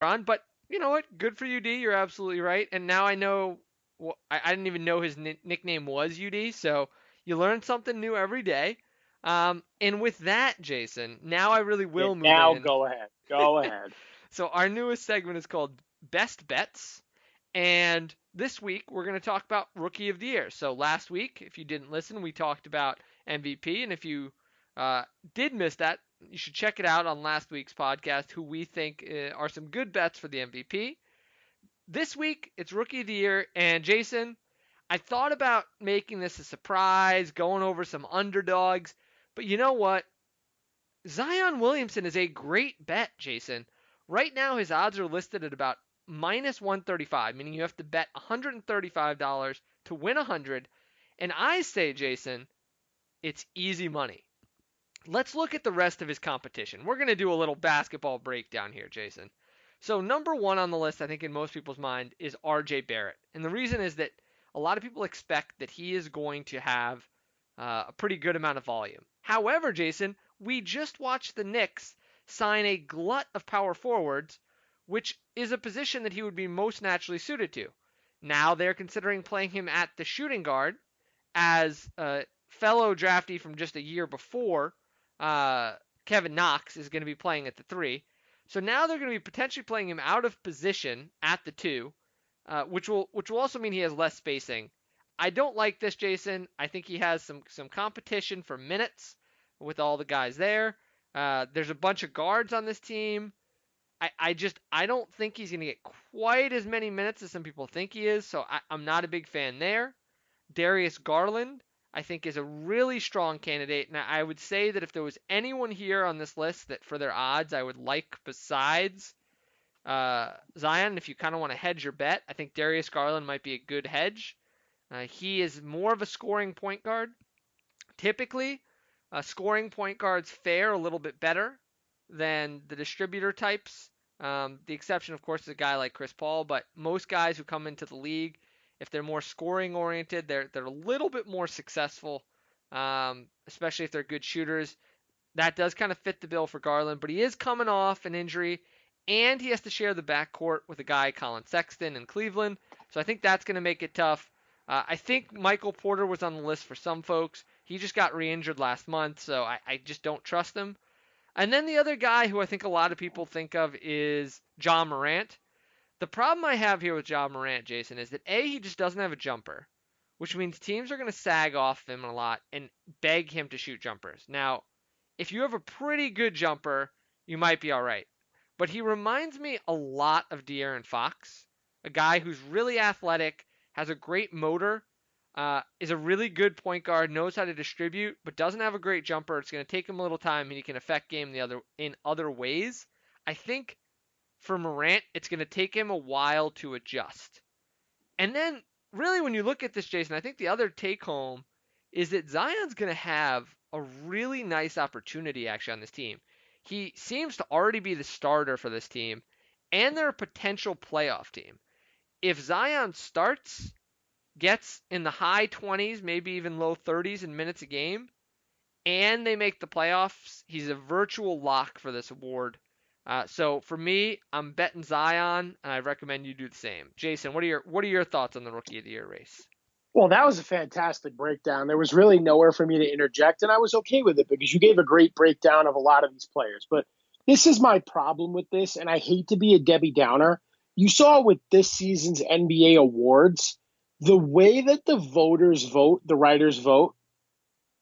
on. But you know what? Good for UD. You're absolutely right. And now I know. Well, I didn't even know his nickname was UD. So you learn something new every day. And with that, Jason, now I really Yeah, will move now in. go ahead. Go ahead. So our newest segment is called Best Bets. And this week we're going to talk about Rookie of the Year. So last week, if you didn't listen, we talked about MVP. And if you uh, did miss that, you should check it out on last week's podcast, who we think are some good bets for the MVP. This week, it's Rookie of the Year. And Jason, I thought about making this a surprise, going over some underdogs. But you know what? Zion Williamson is a great bet, Jason. Right now, his odds are listed at about minus 135, meaning you have to bet $135 to win 100. And I say, Jason, it's easy money. Let's look at the rest of his competition. We're going to do a little basketball breakdown here, Jason. So, number one on the list, I think in most people's mind, is RJ Barrett. And the reason is that a lot of people expect that he is going to have a pretty good amount of volume. However, Jason, we just watched the Knicks sign a glut of power forwards, which is a position that he would be most naturally suited to. Now they're considering playing him at the shooting guard as a fellow draftee from just a year before, uh, Kevin Knox, is going to be playing at the three. So now they're going to be potentially playing him out of position at the two, which will also mean he has less spacing. I don't like this, Jason. I think he has some competition for minutes with all the guys there. There's a bunch of guards on this team. I don't think he's going to get quite as many minutes as some people think he is. So I'm not a big fan there. Darius Garland, I think, is a really strong candidate. And I would say that if there was anyone here on this list that for their odds I would like besides Zion, if you kind of want to hedge your bet, I think Darius Garland might be a good hedge. He is more of a scoring point guard. Typically, scoring point guards fare a little bit better than the distributor types. The exception, of course, is a guy like Chris Paul, but most guys who come into the league, if they're more scoring oriented, they're a little bit more successful, especially if they're good shooters. That does kind of fit the bill for Garland, but he is coming off an injury, and he has to share the backcourt with a guy, Colin Sexton, in Cleveland. So I think that's going to make it tough. I think Michael Porter was on the list for some folks. He just got re-injured last month, so I just don't trust him. And then the other guy who I think a lot of people think of is John Morant. The problem I have here with John Morant, Jason, is that A, he just doesn't have a jumper, which means teams are going to sag off him a lot and beg him to shoot jumpers. Now, if you have a pretty good jumper, you might be all right. But he reminds me a lot of De'Aaron Fox, a guy who's really athletic, has a great motor, is a really good point guard, knows how to distribute, but doesn't have a great jumper. It's going to take him a little time, and he can affect game in other ways. I think for Morant, it's going to take him a while to adjust. And then, really, when you look at this, Jason, I think the other take home is that Zion's going to have a really nice opportunity actually on this team. He seems to already be the starter for this team, and they're a potential playoff team. If Zion starts, gets in the high 20s, maybe even low 30s in minutes a game, and they make the playoffs, he's a virtual lock for this award. So for me, I'm betting Zion, and I recommend you do the same. Jason, what are your thoughts on the Rookie of the Year race? Well, that was a fantastic breakdown. There was really nowhere for me to interject, and I was okay with it because you gave a great breakdown of a lot of these players. But this is my problem with this, and I hate to be a Debbie Downer. You saw with this season's NBA awards, the way that the voters vote, the writers vote,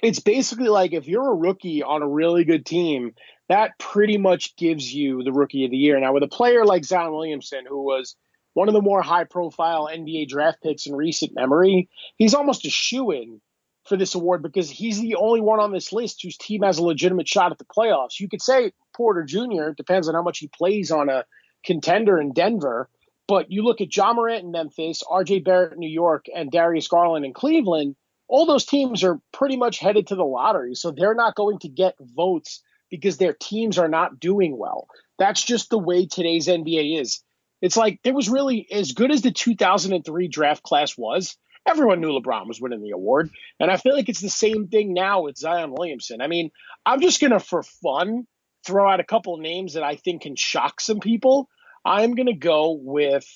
it's basically like if you're a rookie on a really good team, that pretty much gives you the rookie of the year. Now, with a player like Zion Williamson, who was one of the more high profile NBA draft picks in recent memory, he's almost a shoe in for this award because he's the only one on this list whose team has a legitimate shot at the playoffs. You could say Porter Jr., it depends on how much he plays on a contender in Denver. But you look at John Morant in Memphis, RJ Barrett in New York, and Darius Garland in Cleveland, all those teams are pretty much headed to the lottery. So they're not going to get votes because their teams are not doing well. That's just the way today's NBA is. It's like it was really as good as the 2003 draft class was. Everyone knew LeBron was winning the award. And I feel like it's the same thing now with Zion Williamson. I mean, I'm just going to, for fun, throw out a couple of names that I think can shock some people. I'm going to go with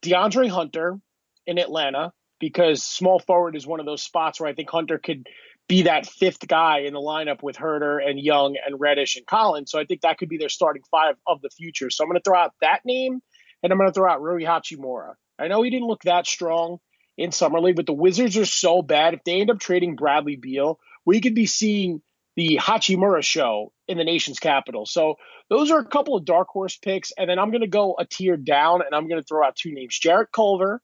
DeAndre Hunter in Atlanta because small forward is one of those spots where I think Hunter could be that fifth guy in the lineup with Herter and Young and Reddish and Collins. So I think that could be their starting five of the future. So I'm going to throw out that name, and I'm going to throw out Rui Hachimura. I know he didn't look that strong in Summer League, but the Wizards are so bad. If they end up trading Bradley Beal, we could be seeing the Hachimura show in the nation's capital. So those are a couple of dark horse picks. And then I'm going to go a tier down, and I'm going to throw out two names: Jarrett Culver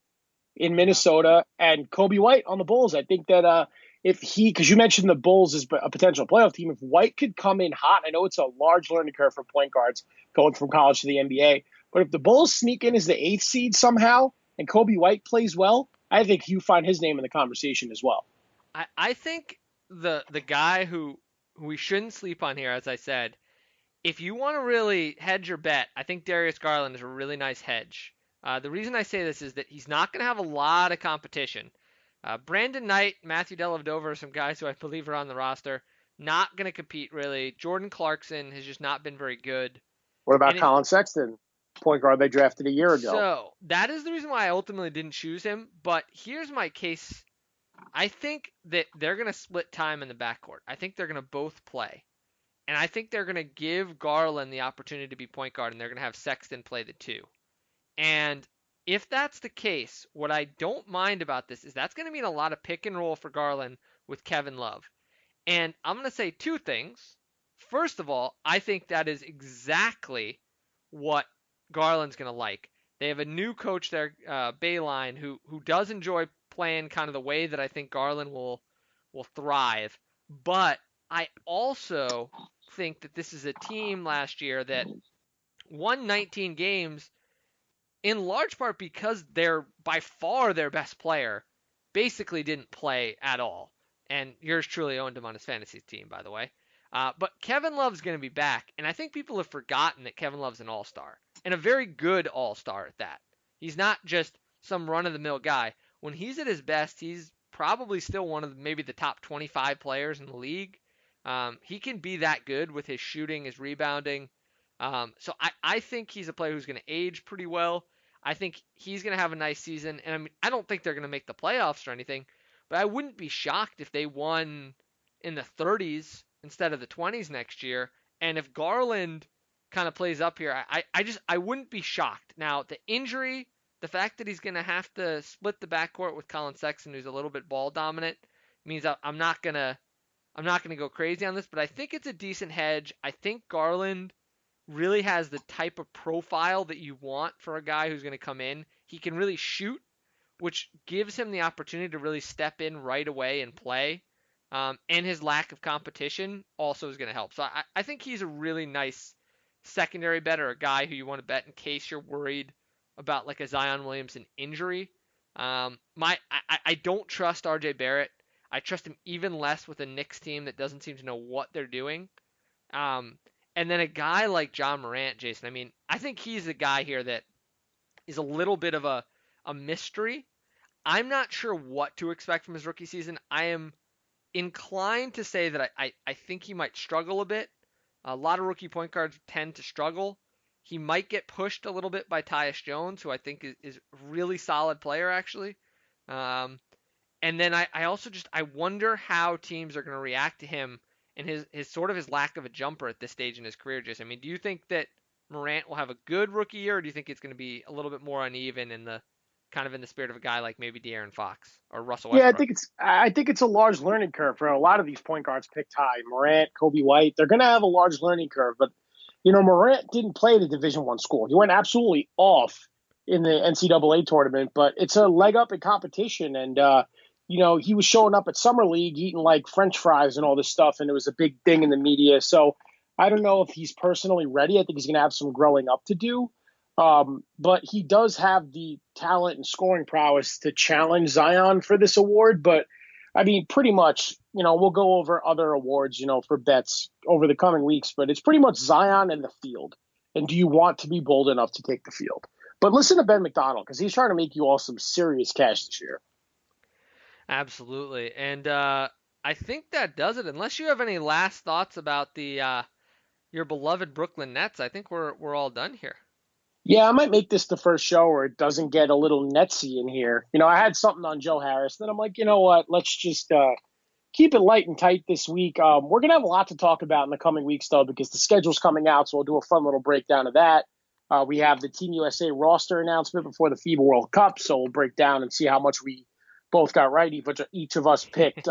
in Yeah. Minnesota and Kobe White on the Bulls. I think that if he, because you mentioned the Bulls as a potential playoff team, if White could come in hot, I know it's a large learning curve for point guards going from college to the NBA, but if the Bulls sneak in as the eighth seed somehow and Kobe White plays well, I think you find his name in the conversation as well. I think the guy who we shouldn't sleep on here, as I said, if you want to really hedge your bet, I think Darius Garland is a really nice hedge. The reason I say this is that he's not going to have a lot of competition. Brandon Knight, Matthew Dellavedova are some guys who I believe are on the roster. Not going to compete really. Jordan Clarkson has just not been very good. What about And if Colin Sexton, point guard they drafted a year ago? so, that is the reason why I ultimately didn't choose him. But here's my case. I think that they're going to split time in the backcourt. I think they're going to both play. And I think they're going to give Garland the opportunity to be point guard, and they're going to have Sexton play the two. And if that's the case, what I don't mind about this is that's going to mean a lot of pick and roll for Garland with Kevin Love. And I'm going to say two things. First of all, I think that is exactly what Garland's going to like. They have a new coach there, Bayline, who does enjoy playing kind of the way that I think Garland will thrive. But I also think that this is a team last year that won 19 games in large part because they're by far their best player basically didn't play at all. And yours truly owned him on his fantasy team, by the way. But Kevin Love's going to be back, and I think people have forgotten that Kevin Love's an all-star, and a very good all-star at that. He's not just some run-of-the-mill guy. When he's at his best, he's probably still one of maybe the top 25 players in the league. He can be that good with his shooting, his rebounding. So I think he's a player who's going to age pretty well. I think he's going to have a nice season, and I don't think they're going to make the playoffs or anything, but I wouldn't be shocked if they won in the 30s instead of the 20s next year. And if Garland kind of plays up here, I wouldn't be shocked. Now the injury, the fact that he's going to have to split the backcourt with Colin Sexton, who's a little bit ball dominant, means I'm not gonna go crazy on this, but I think it's a decent hedge. I think Garland really has the type of profile that you want for a guy who's going to come in. He can really shoot, which gives him the opportunity to really step in right away and play. And his lack of competition also is going to help. So I think he's a really nice secondary bet, or a guy who you want to bet in case you're worried about like a Zion Williamson injury. I don't trust RJ Barrett. I trust him even less with a Knicks team that doesn't seem to know what they're doing. Um, and then a guy like John Morant, Jason, I mean, I think he's a guy here that is a little bit of a mystery. I'm not sure what to expect from his rookie season. I am inclined to say that I think he might struggle a bit. A lot of rookie point guards tend to struggle. He might get pushed a little bit by Tyus Jones, who I think is a really solid player, actually. Um, and then I also just I wonder how teams are going to react to him and his sort of his lack of a jumper at this stage in his career. Just I mean, do you think that Morant will have a good rookie year, or do you think it's going to be a little bit more uneven in the kind of in the spirit of a guy like maybe De'Aaron Fox or Russell Yeah, Westbrook? I think it's a large learning curve for a lot of these point guards picked high. Morant, Kobe White, they're going to have a large learning curve. But Morant didn't play at a Division One school. He went absolutely off in the NCAA tournament, but it's a leg up in competition. And he was showing up at summer league eating like French fries and all this stuff, and it was a big thing in the media. So I don't know if he's personally ready. I think he's going to have some growing up to do. But he does have the talent and scoring prowess to challenge Zion for this award. But I mean, pretty much, we'll go over other awards, for bets over the coming weeks. But it's pretty much Zion and the field. And do you want to be bold enough to take the field? But listen to Ben McDonald, because he's trying to make you all some serious cash this year. Absolutely. And I think that does it. Unless you have any last thoughts about the your beloved Brooklyn Nets, I think we're all done here. Yeah, I might make this the first show where it doesn't get a little netsy in here. I had something on Joe Harris. Then I'm like, you know what? Let's just keep it light and tight this week. We're going to have a lot to talk about in the coming weeks, though, because the schedule's coming out. So we'll do a fun little breakdown of that. We have the Team USA roster announcement before the FIBA World Cup. So we'll break down and see how much we both got right. Each of us picked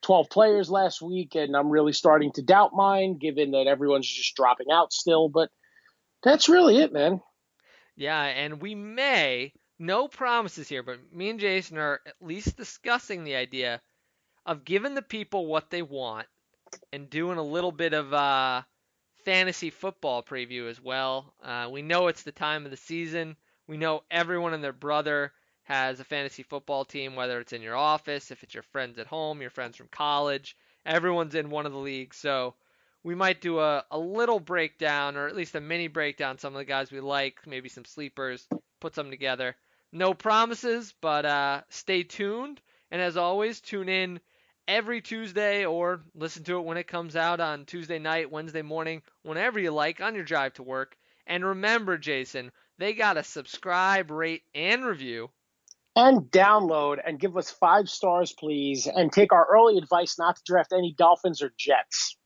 12 players last week. And I'm really starting to doubt mine, given that everyone's just dropping out still. But that's really it, man. Yeah, and we may, no promises here, but me and Jason are at least discussing the idea of giving the people what they want and doing a little bit of fantasy football preview as well. We know it's the time of the season. We know everyone and their brother has a fantasy football team, whether it's in your office, if it's your friends at home, your friends from college. Everyone's in one of the leagues. So we might do a little breakdown, or at least a mini breakdown, some of the guys we like, maybe some sleepers, put some together. No promises, but stay tuned. And as always, tune in every Tuesday or listen to it when it comes out on Tuesday night, Wednesday morning, whenever you like on your drive to work. And remember, Jason, they got to subscribe, rate, and review. And download and give us 5 stars, please. And take our early advice not to draft any Dolphins or Jets.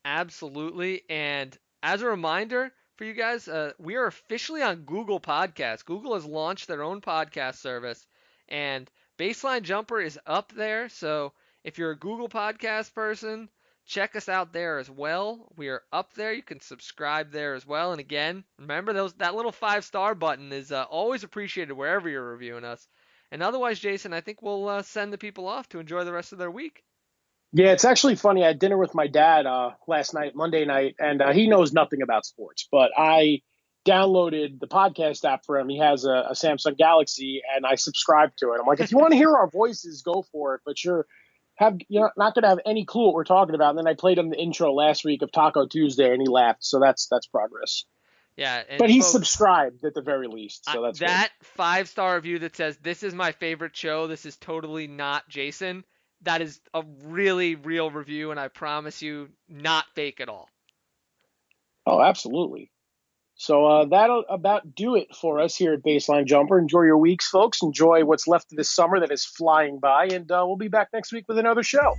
Absolutely. And as a reminder for you guys, we are officially on Google Podcasts. Google has launched their own podcast service, and Baseline Jumper is up there. So if you're a Google Podcast person, check us out there as well. We are up there. You can subscribe there as well. And again, remember that little 5-star button is always appreciated wherever you're reviewing us. And otherwise, Jason, I think we'll send the people off to enjoy the rest of their week. Yeah, it's actually funny. I had dinner with my dad last night, Monday night, and he knows nothing about sports. But I downloaded the podcast app for him. He has a Samsung Galaxy, and I subscribed to it. I'm like, if you want to hear our voices, go for it. But you're not going to have any clue what we're talking about. And then I played him the intro last week of Taco Tuesday, and he laughed. So that's progress. Yeah, and But he's folks, subscribed at the very least, so that's good. that 5-star review that says this is my favorite show, this is totally not Jason. That is a really real review, and I promise you, not fake at all. Oh, absolutely. So that'll about do it for us here at Baseline Jumper. Enjoy your weeks, folks. Enjoy what's left of this summer that is flying by, and we'll be back next week with another show.